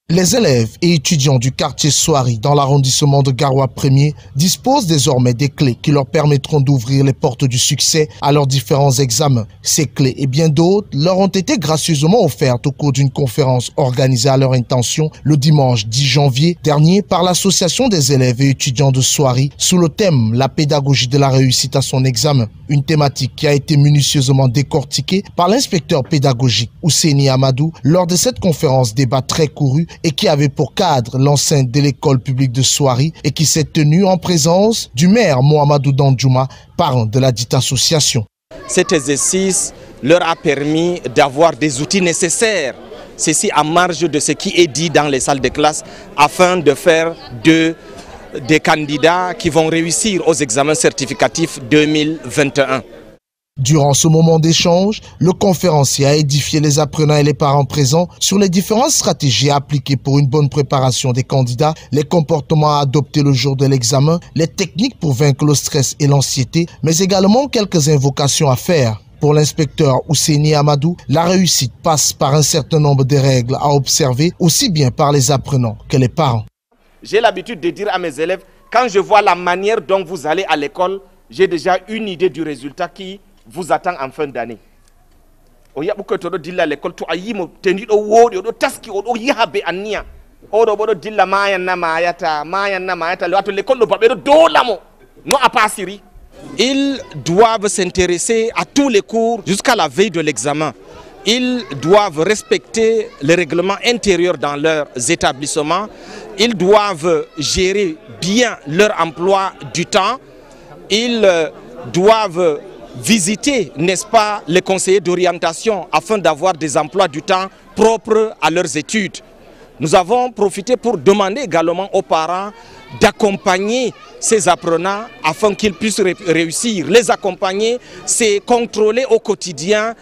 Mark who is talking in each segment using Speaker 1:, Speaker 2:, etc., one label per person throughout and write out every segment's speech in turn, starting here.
Speaker 1: Les élèves et étudiants du quartier Souari dans l'arrondissement de Garoua 1er disposent désormais des clés qui leur permettront d'ouvrir les portes du succès à leurs différents examens. Ces clés et bien d'autres leur ont été gracieusement offertes au cours d'une conférence organisée à leur intention le dimanche 10 janvier dernier par l'association des élèves et étudiants de Souari sous le thème « La pédagogie de la réussite à son examen ». Une thématique qui a été minutieusement décortiquée par l'inspecteur pédagogique Ousseini Amadou lors de cette conférence débat très courue et qui avait pour cadre l'enceinte de l'école publique de Souari et qui s'est tenue en présence du maire Mohamedou Danjuma, parrain de la dite association.
Speaker 2: Cet exercice leur a permis d'avoir des outils nécessaires, ceci à marge de ce qui est dit dans les salles de classe, afin de faire des candidats qui vont réussir aux examens certificatifs 2021.
Speaker 1: Durant ce moment d'échange, le conférencier a édifié les apprenants et les parents présents sur les différentes stratégies appliquées pour une bonne préparation des candidats, les comportements à adopter le jour de l'examen, les techniques pour vaincre le stress et l'anxiété, mais également quelques invocations à faire. Pour l'inspecteur Ousseini Amadou, la réussite passe par un certain nombre de règles à observer, aussi bien par les apprenants que les parents. J'ai l'habitude de dire à mes élèves, quand je vois la manière dont vous allez à l'école, j'ai déjà une idée du résultat qui vous attend en fin d'année.
Speaker 2: Ils doivent s'intéresser à tous les cours jusqu'à la veille de l'examen. Ils doivent respecter les règlements intérieurs dans leurs établissements. Ils doivent gérer bien leur emploi du temps. Ils doivent visiter, n'est-ce pas, les conseillers d'orientation afin d'avoir des emplois du temps propres à leurs études. Nous avons profité pour demander également aux parents d'accompagner ces apprenants afin qu'ils puissent réussir. Les accompagner, c'est contrôler au quotidien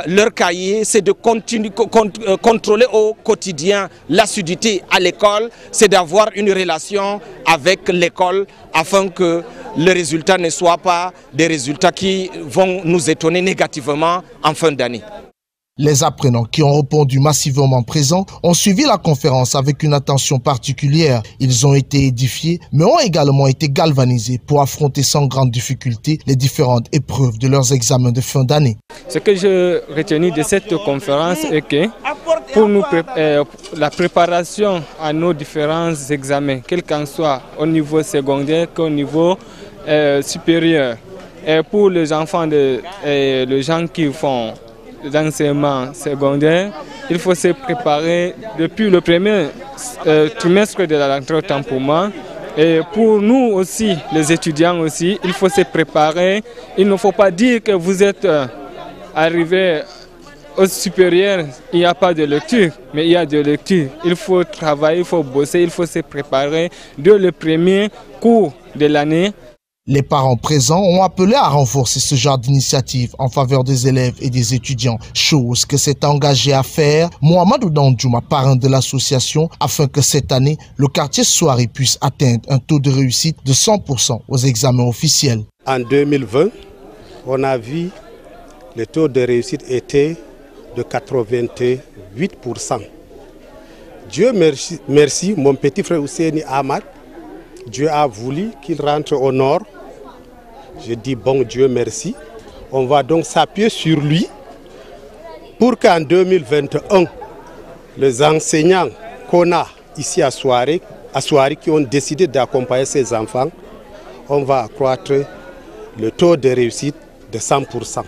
Speaker 2: leur cahier, c'est de contrôler au quotidien l'assiduité à l'école, c'est d'avoir une relation avec l'école afin que les résultats ne soient pas des résultats qui vont nous étonner négativement en fin d'année.
Speaker 1: Les apprenants qui ont répondu massivement présents ont suivi la conférence avec une attention particulière. Ils ont été édifiés, mais ont également été galvanisés pour affronter sans grande difficulté les différentes épreuves de leurs examens de fin d'année.
Speaker 3: Ce que j'ai retenu de cette conférence est que pour nous, la préparation à nos différents examens, quel qu'en soit au niveau secondaire qu'au niveau supérieur, et pour les enfants, les gens qui font l'enseignement secondaire, il faut se préparer depuis le premier trimestre de la rentrée autant pour moi. Et pour nous aussi, les étudiants aussi, il faut se préparer. Il ne faut pas dire que vous êtes arrivé au supérieur, il n'y a pas de lecture, mais il y a de lecture. Il faut travailler, il faut bosser, il faut se préparer dès le premier cours de l'année.
Speaker 1: Les parents présents ont appelé à renforcer ce genre d'initiative en faveur des élèves et des étudiants, chose que s'est engagé à faire Mohamedou Danjuma, parrain de l'association, afin que cette année, le quartier Souari puisse atteindre un taux de réussite de 100% aux examens officiels.
Speaker 4: En 2020, on a vu le taux de réussite était de 88%. Dieu merci, mon petit frère Ousseini Ahmad, Dieu a voulu qu'il rentre au nord. Je dis bon Dieu merci. On va donc s'appuyer sur lui pour qu'en 2021, les enseignants qu'on a ici à Souari qui ont décidé d'accompagner ces enfants, on va accroître le taux de réussite de 100%.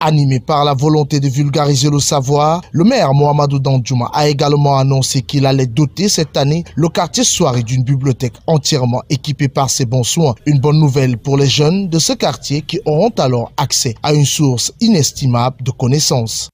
Speaker 1: Animé par la volonté de vulgariser le savoir, le maire Mohamedou Danjuma a également annoncé qu'il allait doter cette année le quartier Souari d'une bibliothèque entièrement équipée par ses bons soins. Une bonne nouvelle pour les jeunes de ce quartier qui auront alors accès à une source inestimable de connaissances.